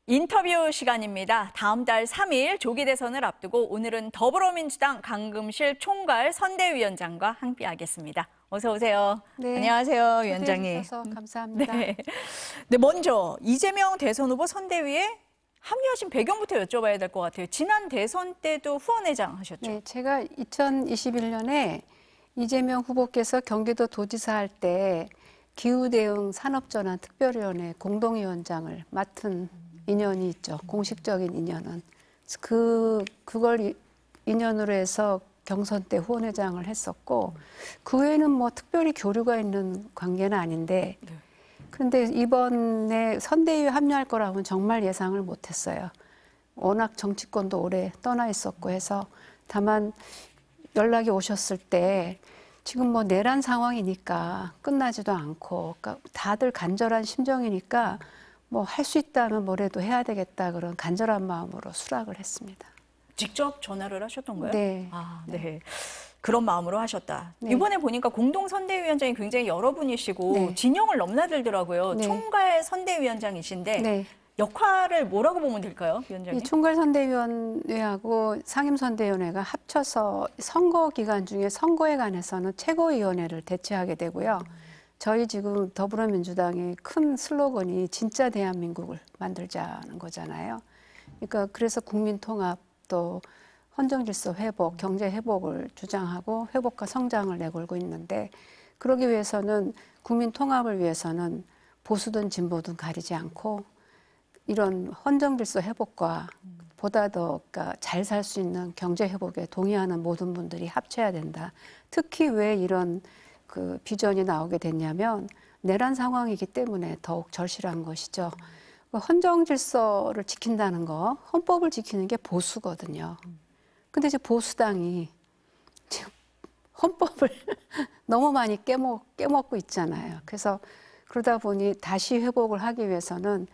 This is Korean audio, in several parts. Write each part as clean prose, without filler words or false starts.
인터뷰 시간입니다. 다음 달 3일 조기 대선을 앞두고 오늘은 더불어민주당 강금실 총괄 선대위원장과 함께하겠습니다. 어서 오세요. 네. 안녕하세요, 위원장님. 초대해 주셔서 감사합니다. 네. 네, 먼저 이재명 대선 후보 선대위에 합류하신 배경부터 여쭤봐야 될 것 같아요. 지난 대선 때도 후원회장 하셨죠? 네, 제가 2021년에 이재명 후보께서 경기도 도지사 할 때 기후대응 산업전환 특별위원회 공동위원장을 맡은 인연이 있죠. 공식적인 인연은. 그걸 인연으로 해서 경선 때 후원회장을 했었고, 그 외에는 뭐 특별히 교류가 있는 관계는 아닌데, 그런데 이번에 선대위에 합류할 거라고는 정말 예상을 못했어요. 워낙 정치권도 오래 떠나 있었고 해서, 다만 연락이 오셨을 때 지금 뭐 내란 상황이니까 끝나지도 않고, 그러니까 다들 간절한 심정이니까 뭐 할 수 있다면 뭐라도 해야 되겠다 그런 간절한 마음으로 수락을 했습니다. 직접 전화를 하셨던 거예요? 네. 네. 그런 마음으로 하셨다. 네. 이번에 보니까 공동선대위원장이 굉장히 여러 분이시고 네. 진영을 넘나들더라고요. 네. 총괄 선대위원장이신데 네. 역할을 뭐라고 보면 될까요, 위원장님? 이 총괄선대위원회하고 상임선대위원회가 합쳐서 선거 기간 중에 선거에 관해서는 최고위원회를 대체하게 되고요. 저희 지금 더불어민주당의 큰 슬로건이 진짜 대한민국을 만들자는 거잖아요. 그러니까 그래서 국민통합 또 헌정질서 회복, 경제 회복을 주장하고 회복과 성장을 내걸고 있는데 그러기 위해서는 국민 통합을 위해서는 보수든 진보든 가리지 않고 이런 헌정질서 회복과 보다 더 잘 살 수 있는 경제 회복에 동의하는 모든 분들이 합쳐야 된다. 특히 왜 이런 그 비전이 나오게 됐냐면 내란 상황이기 때문에 더욱 절실한 것이죠. 헌정질서를 지킨다는 거, 헌법을 지키는 게 보수거든요. 근데 이제 보수당이 지금 헌법을 너무 많이 깨먹고 있잖아요. 그래서 그러다 보니 다시 회복을 하기 위해서는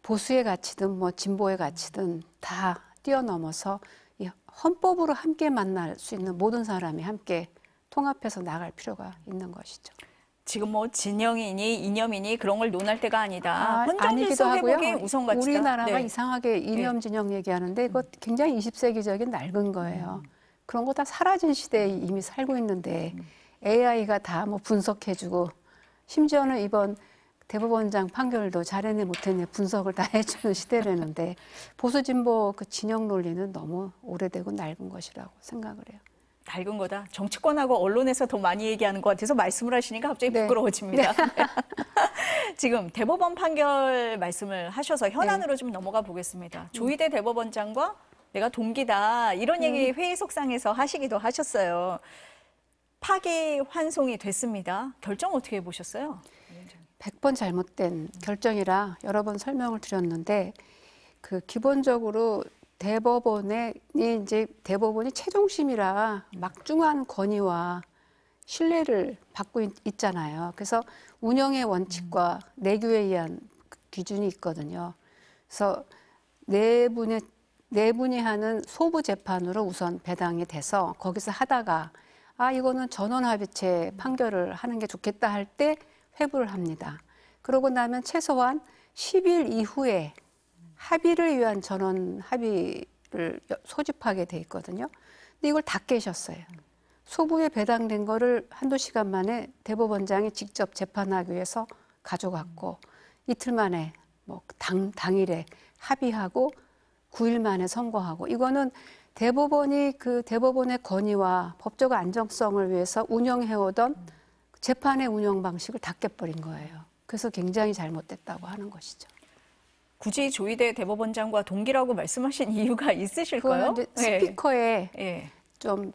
보수의 가치든 뭐 진보의 가치든 다 뛰어넘어서 이 헌법으로 함께 만날 수 있는 모든 사람이 함께 통합해서 나갈 필요가 있는 것이죠. 지금 뭐 진영이니 이념이니 그런 걸 논할 때가 아니다. 헌정질서 아니기도 회복이 하고요. 우선가치다. 우리나라가 네. 이상하게 이념 진영 얘기하는데 이거 굉장히 20세기적인 낡은 거예요. 그런 거 다 사라진 시대에 이미 살고 있는데 AI가 다 뭐 분석해주고 심지어는 이번 대법원장 판결도 잘했네 못했네 분석을 다 해주는 시대라는데 보수 진보 그 진영 논리는 너무 오래되고 낡은 것이라고 생각을 해요. 낡은 거다. 정치권하고 언론에서 더 많이 얘기하는 것 같아서 말씀을 하시니까 갑자기 부끄러워집니다. 네. 지금 대법원 판결 말씀을 하셔서 현안으로 좀 넘어가 보겠습니다. 조희대 대법원장과 내가 동기다 이런 얘기 회의 속상에서 하시기도 하셨어요. 파기 환송이 됐습니다. 결정 어떻게 보셨어요? 100번 잘못된 결정이라 여러 번 설명을 드렸는데 그 기본적으로 대법원이 최종심이라 막중한 권위와 신뢰를 받고 있잖아요. 그래서 운영의 원칙과 내규에 의한 기준이 있거든요. 그래서 네 분이 하는 소부 재판으로 우선 배당이 돼서 거기서 하다가 이거는 전원합의체 판결을 하는 게 좋겠다 할 때 회부를 합니다. 그러고 나면 최소한 10일 이후에 합의를 위한 전원 합의를 소집하게 돼 있거든요. 근데 이걸 다 깨셨어요. 소부에 배당된 거를 한두 시간 만에 대법원장이 직접 재판하기 위해서 가져갔고 이틀 만에 뭐 당일에 합의하고 9일 만에 선고하고 이거는 대법원이 그 대법원의 권위와 법적 안정성을 위해서 운영해오던 재판의 운영 방식을 다 깨버린 거예요. 그래서 굉장히 잘못됐다고 하는 것이죠. 굳이 조희대 대법원장과 동기라고 말씀하신 이유가 있으실까요? 그거는 스피커에 좀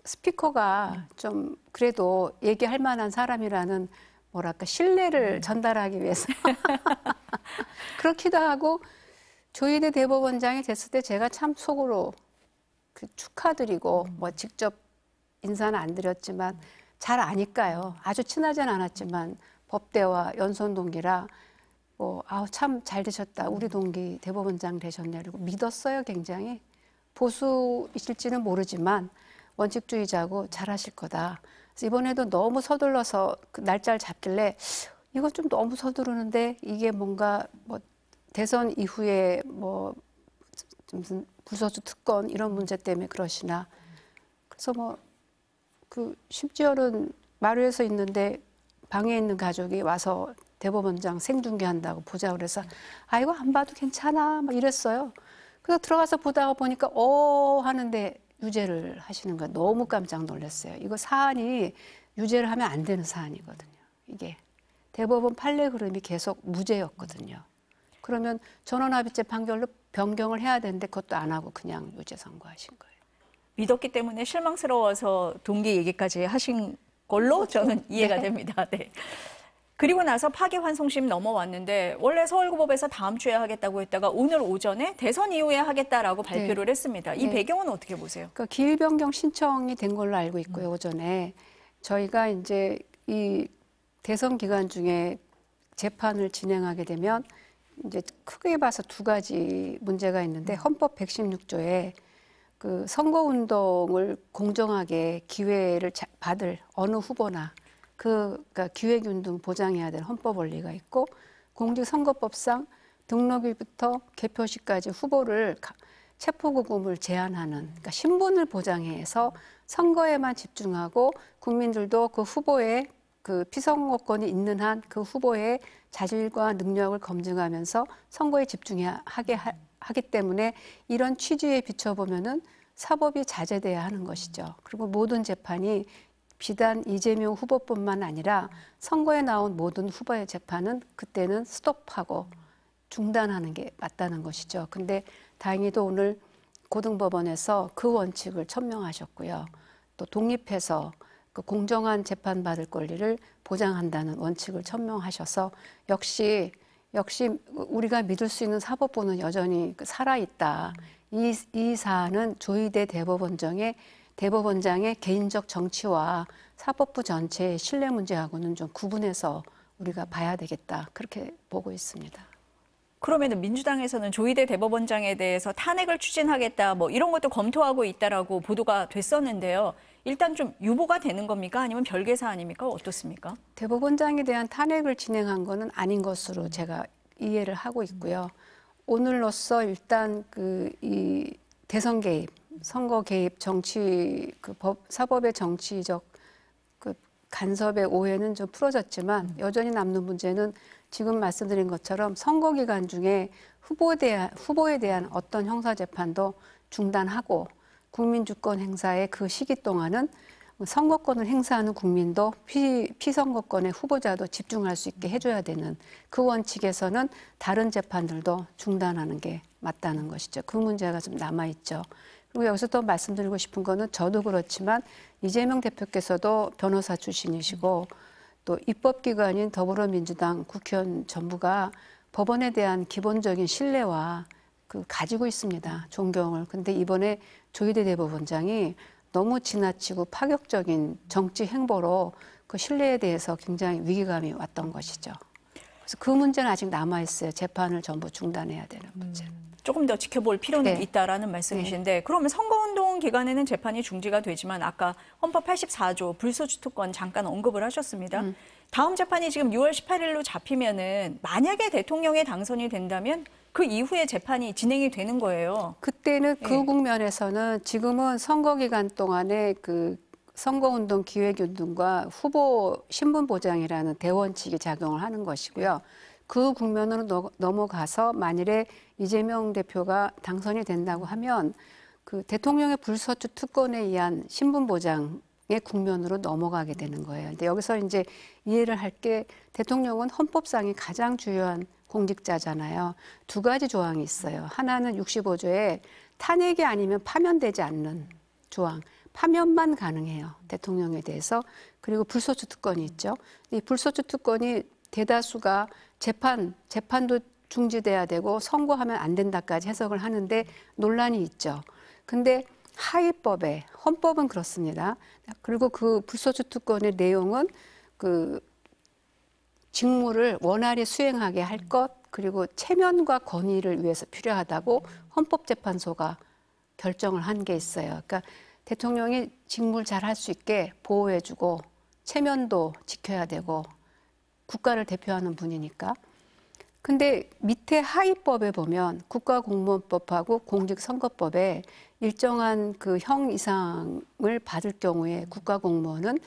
스피커가 좀 그래도 얘기할 만한 사람이라는 뭐랄까 신뢰를 전달하기 위해서 그렇기도 하고 조희대 대법원장이 됐을 때 제가 참 속으로 축하드리고 뭐 직접 인사는 안 드렸지만 잘 아니까요. 아주 친하진 않았지만 법대와 연손 동기라 참 잘 되셨다. 우리 동기 대법원장 되셨네. 그리고 믿었어요, 굉장히. 보수이실지는 모르지만 원칙주의자고 잘하실 거다. 그래서 이번에도 너무 서둘러서 그 날짜를 잡길래 이거 좀 너무 서두르는데 이게 뭔가 대선 이후에 뭐 무슨 불소추 특권 이런 문제 때문에 그러시나. 그래서 뭐 그 심지어는 마루에서 있는데 방에 있는 가족이 와서 대법원장 생중계한다고 보자 그래서 아이고 안 봐도 괜찮아 막 이랬어요. 그래서 들어가서 보다가 보니까 하는데 유죄를 하시는 거예요. 너무 깜짝 놀랐어요. 이거 사안이 유죄를 하면 안 되는 사안이거든요. 이게 대법원 판례 흐름이 계속 무죄였거든요. 그러면 전원합의체 판결로 변경을 해야 되는데 그것도 안 하고 그냥 유죄 선고하신 거예요. 믿었기 때문에 실망스러워서 동기 얘기까지 하신 걸로 그렇죠. 저는 이해가 네. 됩니다. 네. 그리고 나서 파기환송심 넘어왔는데 원래 서울고법에서 다음 주에 하겠다고 했다가 오늘 오전에 대선 이후에 하겠다라고 발표를 했습니다. 이 네. 배경은 어떻게 보세요? 그러니까 기일 변경 신청이 된 걸로 알고 있고요. 오전에 저희가 이제 이 대선 기간 중에 재판을 진행하게 되면 이제 크게 봐서 두 가지 문제가 있는데 헌법 116조에 그 선거운동을 공정하게 기회를 받을 어느 후보나 그러니까 기회균등 보장해야 될 헌법 원리가 있고 공직선거법상 등록일부터 개표식까지 후보를 체포구금을 제한하는 그러니까 신분을 보장해서 선거에만 집중하고 국민들도 그 후보의 그 피선거권이 있는 한 그 후보의 자질과 능력을 검증하면서 선거에 집중하게 하기 때문에 이런 취지에 비춰보면은 사법이 자제돼야 하는 것이죠. 그리고 모든 재판이 비단 이재명 후보뿐만 아니라 선거에 나온 모든 후보의 재판은 그때는 스톱하고 중단하는 게 맞다는 것이죠. 근데 다행히도 오늘 고등법원에서 그 원칙을 천명하셨고요. 또 독립해서 그 공정한 재판받을 권리를 보장한다는 원칙을 천명하셔서 역시 우리가 믿을 수 있는 사법부는 여전히 살아있다. 이 사안은 조희대 대법원장의 개인적 정치와 사법부 전체의 신뢰 문제하고는 좀 구분해서 우리가 봐야 되겠다. 그렇게 보고 있습니다. 그러면은 민주당에서는 조희대 대법원장에 대해서 탄핵을 추진하겠다 뭐 이런 것도 검토하고 있다라고 보도가 됐었는데요. 일단 좀 유보가 되는 겁니까? 아니면 별개 사안입니까? 어떻습니까? 대법원장에 대한 탄핵을 진행한 거는 아닌 것으로 제가 이해를 하고 있고요. 오늘로써 일단 이 대선 개입, 선거 개입, 정치 사법의 정치적 그 간섭의 오해는 좀 풀어졌지만 여전히 남는 문제는 지금 말씀드린 것처럼 선거 기간 중에 후보에 대한 어떤 형사 재판도 중단하고 국민 주권 행사의 그 시기 동안은 선거권을 행사하는 국민도 피선거권의 후보자도 집중할 수 있게 해줘야 되는 그 원칙에서는 다른 재판들도 중단하는 게 맞다는 것이죠. 그 문제가 좀 남아있죠. 그리고 여기서 또 말씀드리고 싶은 거는 저도 그렇지만 이재명 대표께서도 변호사 출신이시고 또 입법기관인 더불어민주당 국회의원 전부가 법원에 대한 기본적인 신뢰와 가지고 있습니다. 존경을. 근데 이번에 조희대 대법원장이 너무 지나치고 파격적인 정치 행보로 그 신뢰에 대해서 굉장히 위기감이 왔던 것이죠. 그래서 그 문제는 아직 남아있어요. 재판을 전부 중단해야 되는 문제. 조금 더 지켜볼 필요는 네. 있다라는 말씀이신데 그러면 선거운동 기간에는 재판이 중지가 되지만 아까 헌법 84조 불소추 특권 잠깐 언급을 하셨습니다. 다음 재판이 지금 6월 18일로 잡히면은 만약에 대통령에 당선이 된다면 그 이후에 재판이 진행이 되는 거예요. 그때는 그 네. 국면에서는 지금은 선거 기간 동안에 그 선거운동 기회균등과 후보 신분 보장이라는 대원칙이 작용을 하는 것이고요. 그 국면으로 넘어가서 만일에 이재명 대표가 당선이 된다고 하면 그 대통령의 불소추 특권에 의한 신분 보장의 국면으로 넘어가게 되는 거예요. 근데 여기서 이제 이해를 할 게 대통령은 헌법상의 가장 주요한 공직자잖아요. 두 가지 조항이 있어요. 하나는 65조에 탄핵이 아니면 파면되지 않는 조항. 파면만 가능해요. 대통령에 대해서. 그리고 불소추 특권이 있죠. 이 불소추 특권이 대다수가 재판도 중지돼야 되고 선고하면 안 된다까지 해석을 하는데 논란이 있죠. 근데 하위법에 헌법은 그렇습니다. 그리고 그 불소추 특권의 내용은 그 직무를 원활히 수행하게 할 것, 그리고 체면과 권위를 위해서 필요하다고 헌법재판소가 결정을 한 게 있어요. 그러니까 대통령이 직무를 잘 할 수 있게 보호해주고 체면도 지켜야 되고 국가를 대표하는 분이니까. 근데 밑에 하위법에 보면 국가공무원법하고 공직선거법에 일정한 그 형 이상을 받을 경우에 국가공무원은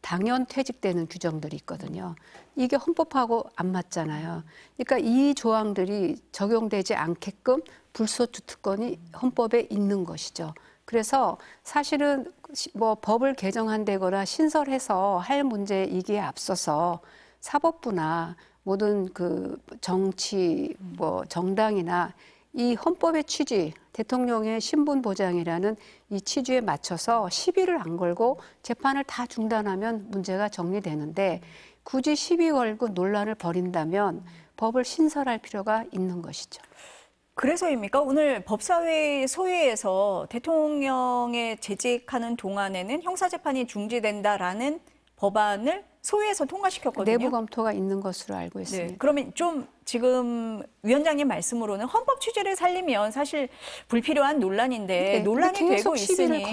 당연 퇴직되는 규정들이 있거든요. 이게 헌법하고 안 맞잖아요. 그러니까 이 조항들이 적용되지 않게끔 불소추 특권이 헌법에 있는 것이죠. 그래서 사실은 뭐 법을 개정한다거나 신설해서 할 문제이기에 앞서서 사법부나 모든 그 정치 뭐 정당이나 이 헌법의 취지, 대통령의 신분 보장이라는 이 취지에 맞춰서 시비를 안 걸고 재판을 다 중단하면 문제가 정리되는데 굳이 시비 걸고 논란을 벌인다면 법을 신설할 필요가 있는 것이죠. 그래서입니까? 오늘 법사위 소위에서 대통령의 재직하는 동안에는 형사재판이 중지된다라는 법안을 소위에서 통과시켰거든요. 내부 검토가 있는 것으로 알고 있습니다. 네, 그러면 좀 지금 위원장님 말씀으로는 헌법 취지를 살리면 사실 불필요한 논란인데 네, 논란이 되고 있으니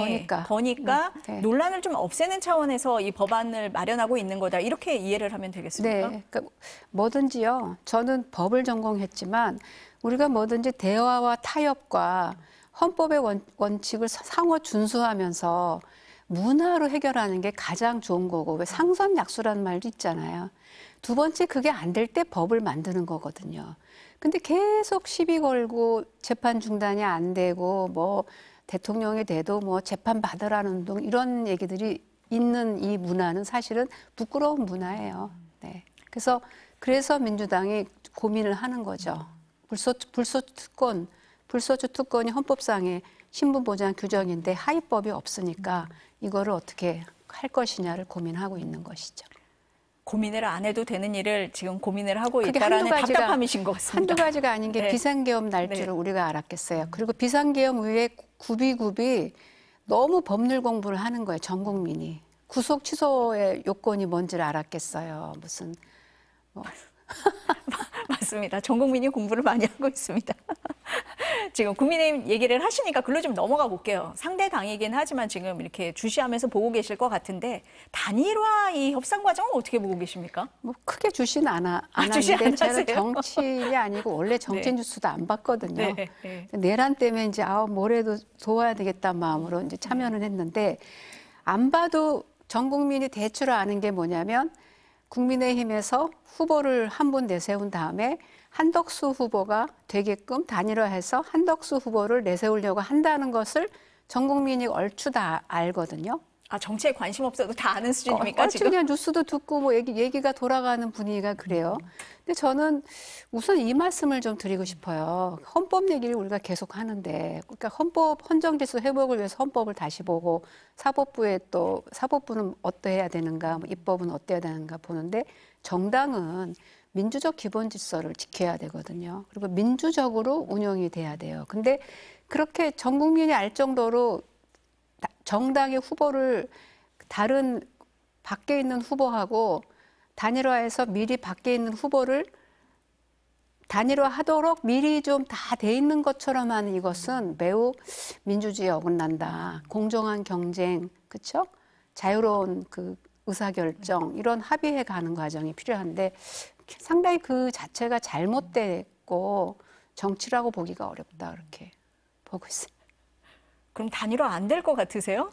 거니까 네. 논란을 좀 없애는 차원에서 이 법안을 마련하고 있는 거다. 이렇게 이해를 하면 되겠습니까? 네, 그러니까 뭐든지요. 저는 법을 전공했지만 우리가 뭐든지 대화와 타협과 헌법의 원칙을 상호 준수하면서 문화로 해결하는 게 가장 좋은 거고 왜 상선약수라는 말도 있잖아요. 두 번째 그게 안 될 때 법을 만드는 거거든요. 근데 계속 시비 걸고 재판 중단이 안 되고 뭐 대통령이 돼도 뭐 재판 받으라는 운동 이런 얘기들이 있는 이 문화는 사실은 부끄러운 문화예요. 네. 그래서 민주당이 고민을 하는 거죠. 불소추 특권이 헌법상의 신분보장 규정인데 하위법이 없으니까 이거를 어떻게 할 것이냐를 고민하고 있는 것이죠. 고민을 안 해도 되는 일을 지금 고민을 하고 있다라는 답답함이신 것 같습니다. 한두 가지가 아닌 게 네. 비상계엄 날 줄을 네. 우리가 알았겠어요. 그리고 비상계엄 이후에 굽이 너무 법률 공부를 하는 거예요. 전 국민이. 구속 취소의 요건이 뭔지를 알았겠어요. 무슨 뭐. 맞습니다. 전 국민이 공부를 많이 하고 있습니다. 지금 국민의힘 얘기를 하시니까 글로 좀 넘어가 볼게요. 상대 당이긴 하지만 지금 이렇게 주시하면서 보고 계실 것 같은데 단일화 이 협상 과정은 어떻게 보고 계십니까? 뭐 크게 주시는 안 하는데 저는 정치인이 아니고 원래 정치 네. 뉴스도 안 봤거든요. 네. 내란 때문에 이제 뭐래도 도와야 되겠다는 마음으로 이제 참여는 했는데 안 봐도 전 국민이 대충 아는 게 뭐냐면 국민의힘에서 후보를 한 분 내세운 다음에 한덕수 후보가 되게끔 단일화해서 한덕수 후보를 내세우려고 한다는 것을 전 국민이 얼추 다 알거든요. 아, 정치에 관심 없어도 다 아는 수준입니까? 지금 그냥 뉴스도 듣고 뭐 얘기가 돌아가는 분위기가 그래요. 근데 저는 우선 이 말씀을 좀 드리고 싶어요. 헌법 얘기를 우리가 계속 하는데, 그러니까 헌정지수 회복을 위해서 헌법을 다시 보고 사법부는 어떠해야 되는가, 뭐 입법은 어때야 되는가 보는데 정당은 민주적 기본 질서를 지켜야 되거든요. 그리고 민주적으로 운영이 돼야 돼요. 근데 그렇게 전 국민이 알 정도로 정당의 후보를 다른 밖에 있는 후보하고 단일화해서 미리 밖에 있는 후보를 단일화하도록 미리 좀 다 돼 있는 것처럼 하는 이것은 매우 민주주의에 어긋난다. 공정한 경쟁, 그렇죠? 자유로운 그 의사결정 이런 합의해 가는 과정이 필요한데 상당히 그 자체가 잘못됐고 정치라고 보기가 어렵다 그렇게 보고 있어요. 그럼 단일화 안 될 것 같으세요?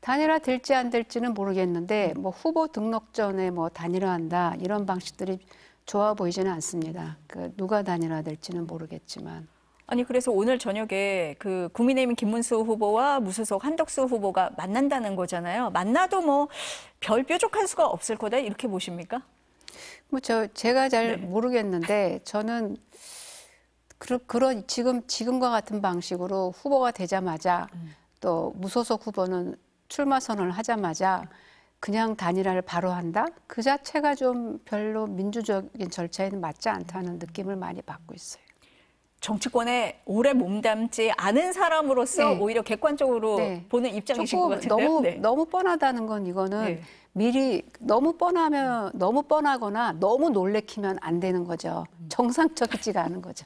단일화 될지 안 될지는 모르겠는데 뭐 후보 등록 전에 뭐 단일화한다 이런 방식들이 좋아 보이지는 않습니다. 누가 단일화 될지는 모르겠지만. 아니 그래서 오늘 저녁에 그 국민의힘 김문수 후보와 무소속 한덕수 후보가 만난다는 거잖아요. 만나도 뭐 별 뾰족할 수가 없을 거다 이렇게 보십니까? 뭐 제가 잘 모르겠는데 저는 그런 지금과 같은 방식으로 후보가 되자마자 또 무소속 후보는 출마 선언을 하자마자 그냥 단일화를 바로 한다? 그 자체가 좀 별로 민주적인 절차에는 맞지 않다는 느낌을 많이 받고 있어요. 정치권에 오래 몸담지 않은 사람으로서 오히려 객관적으로 보는 입장이신 것 같은데요. 너무 뻔하다는 건 이거는 미리 너무 뻔하거나 너무 놀래키면 안 되는 거죠. 정상적이지가 않은 거죠.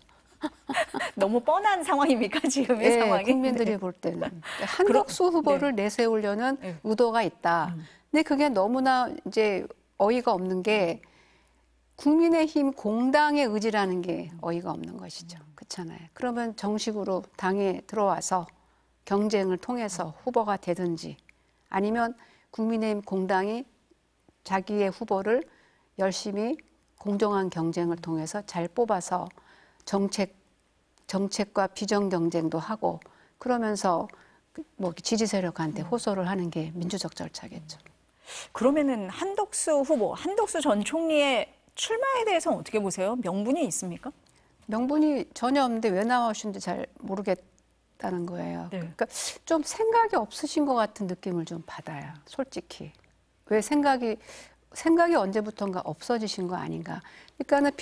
너무 뻔한 상황입니까 지금의 상황이? 국민들이 볼 때는 한덕수 후보를 내세우려는 의도가 있다. 근데 그게 너무나 이제 어이가 없는 게 국민의힘 공당의 의지라는 게 어이가 없는 것이죠. 그렇잖아요. 그러면 정식으로 당에 들어와서 경쟁을 통해서 후보가 되든지 아니면 국민의힘 공당이 자기의 후보를 열심히 공정한 경쟁을 통해서 잘 뽑아서 정책과 비전 경쟁도 하고 그러면서 뭐 지지 세력한테 호소를 하는 게 민주적 절차겠죠. 그러면은 한덕수 후보, 한덕수 전 총리의 출마에 대해서는 어떻게 보세요? 명분이 있습니까? 명분이 전혀 없는데 왜 나오신지 잘 모르겠다는 거예요. 네. 그러니까 좀 생각이 없으신 것 같은 느낌을 좀 받아요. 솔직히. 왜 생각이 언제부턴가 없어지신 거 아닌가. 그러니까는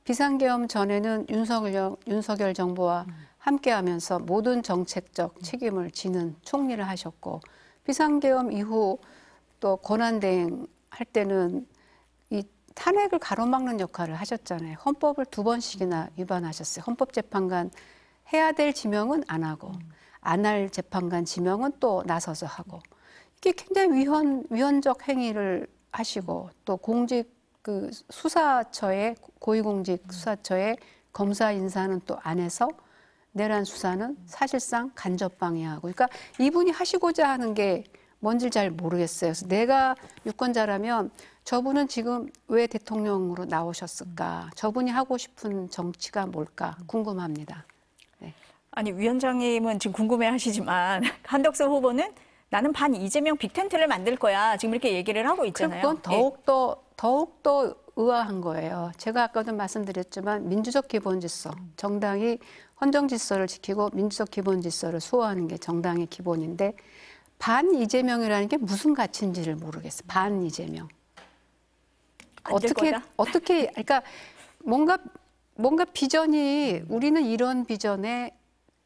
비상계엄 전에는 윤석열 정부와 함께하면서 모든 정책적 책임을 지는 총리를 하셨고 비상계엄 이후 또 권한대행 할 때는 이 탄핵을 가로막는 역할을 하셨잖아요. 헌법을 2번씩이나 위반하셨어요. 헌법재판관 해야 될 지명은 안 하고 안 할 재판관 지명은 또 나서서 하고 이게 굉장히 위헌적 행위를 하시고 또 공직 그 수사처에 고위공직 수사처에 검사 인사는 또 안 해서 내란 수사는 사실상 간접 방해하고 그러니까 이분이 하시고자 하는 게 뭔지 잘 모르겠어요. 그래서 내가 유권자라면 저분은 지금 왜 대통령으로 나오셨을까? 저분이 하고 싶은 정치가 뭘까? 궁금합니다. 네. 아니 위원장님은 지금 궁금해하시지만 한덕수 후보는 나는 반 이재명 빅텐트를 만들 거야. 지금 이렇게 얘기를 하고 있잖아요. 그건 더욱더 의아한 거예요. 제가 아까도 말씀드렸지만 민주적 기본 질서, 정당이 헌정 질서를 지키고 민주적 기본 질서를 수호하는 게 정당의 기본인데 반 이재명이라는 게 무슨 가치인지를 모르겠어요. 반 이재명. 어떻게 그러니까 뭔가 비전이 우리는 이런 비전에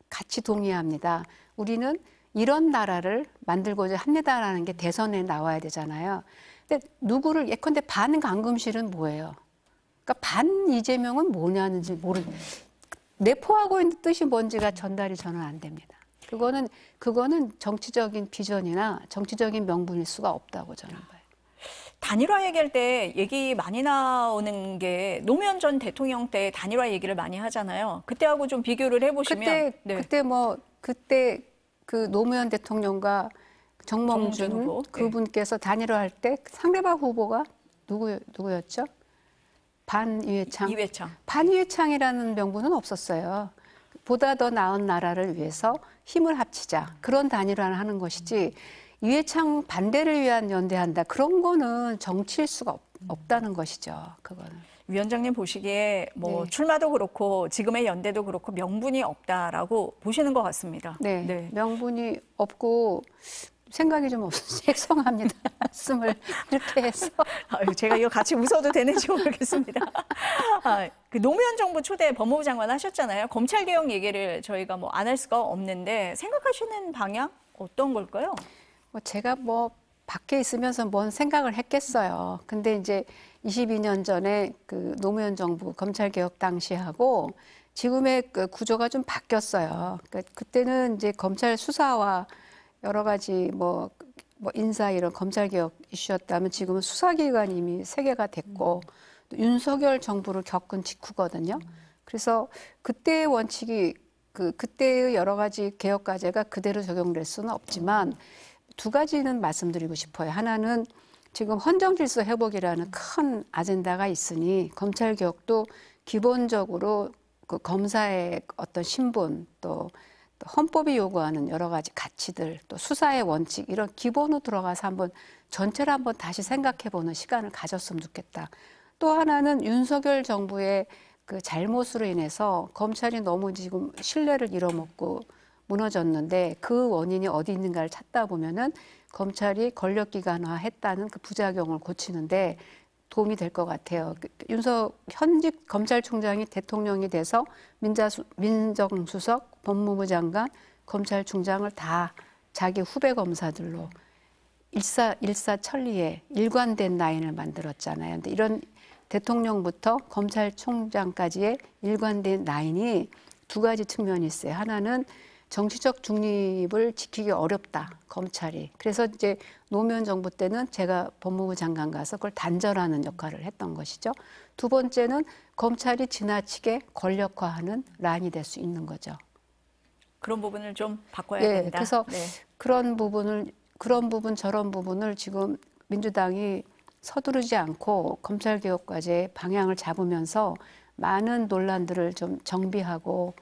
같이 동의합니다. 우리는 이런 나라를 만들고자 합니다라는 게 대선에 나와야 되잖아요. 근데 누구를 예컨대 반 강금실은 뭐예요? 그러니까 반 이재명은 뭐냐는지 내포하고 있는 뜻이 뭔지가 전달이 저는 안 됩니다. 그거는 정치적인 비전이나 정치적인 명분일 수가 없다고 저는 봐요. 단일화 얘기할 때 얘기 많이 나오는 게 노무현 전 대통령 때 단일화 얘기를 많이 하잖아요. 그때하고 좀 비교를 해보시면 그때 그 노무현 대통령과 정몽준 후보. 그분께서 단일화할 때 상대방 후보가 누구였죠? 반이회창. 반이회창이라는 명분은 없었어요. 보다 더 나은 나라를 위해서 힘을 합치자. 그런 단일화를 하는 것이지 이회창 반대를 위한 연대한다. 그런 거는 정치일 수가 없다는 것이죠. 그거는. 위원장님 보시기에 뭐 네. 출마도 그렇고 지금의 연대도 그렇고 명분이 없다라고 보시는 것 같습니다. 네. 명분이 없고 생각이 좀 없어서 죄송합니다. 말씀을 이렇게 해서. 제가 이거 같이 웃어도 되는지 모르겠습니다. 그 노무현 정부 초대 법무부 장관 하셨잖아요. 검찰개혁 얘기를 저희가 뭐 안 할 수가 없는데 생각하시는 방향 어떤 걸까요? 제가 밖에 있으면서 뭔 생각을 했겠어요. 근데 이제 22년 전에 그 노무현 정부 검찰개혁 당시하고 지금의 그 구조가 좀 바뀌었어요. 그러니까 그때는 이제 검찰 수사와 여러 가지 뭐 인사 이런 검찰개혁 이슈였다면 지금은 수사기관이 이미 3개가 됐고 또 윤석열 정부를 겪은 직후거든요. 그래서 그때의 원칙이 그때의 여러 가지 개혁 과제가 그대로 적용될 수는 없지만 2가지는 말씀드리고 싶어요. 하나는 지금 헌정질서 회복이라는 큰 아젠다가 있으니 검찰개혁도 기본적으로 그 검사의 어떤 신분 또 헌법이 요구하는 여러 가지 가치들 또 수사의 원칙 이런 기본으로 들어가서 전체를 한번 다시 생각해보는 시간을 가졌으면 좋겠다. 또 하나는 윤석열 정부의 그 잘못으로 인해서 검찰이 너무 지금 신뢰를 잃어먹고 무너졌는데 그 원인이 어디 있는가를 찾다 보면은 검찰이 권력기관화했다는 그 부작용을 고치는데 도움이 될 것 같아요. 현직 검찰총장이 대통령이 돼서 민정수석, 법무부 장관, 검찰총장을 다 자기 후배 검사들로 일사천리에 일관된 라인을 만들었잖아요. 근데 이런 대통령부터 검찰총장까지의 일관된 라인이 2가지 측면이 있어요. 하나는 정치적 중립을 지키기 어렵다, 검찰이. 그래서 이제 노무현 정부 때는 제가 법무부 장관 가서 그걸 단절하는 역할을 했던 것이죠. 두 번째는 검찰이 지나치게 권력화하는 란이 될 수 있는 거죠. 그런 부분을 좀 바꿔야 네, 된다. 그래서 네. 그런 부분 저런 부분을 지금 민주당이 서두르지 않고 검찰개혁과제 방향을 잡으면서 많은 논란들을 좀 정비하고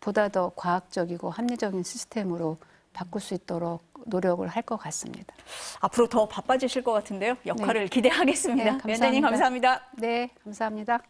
보다 더 과학적이고 합리적인 시스템으로 바꿀 수 있도록 노력을 할 것 같습니다. 앞으로 더 바빠지실 것 같은데요. 역할을 기대하겠습니다. 네, 위원장님 감사합니다. 네, 감사합니다.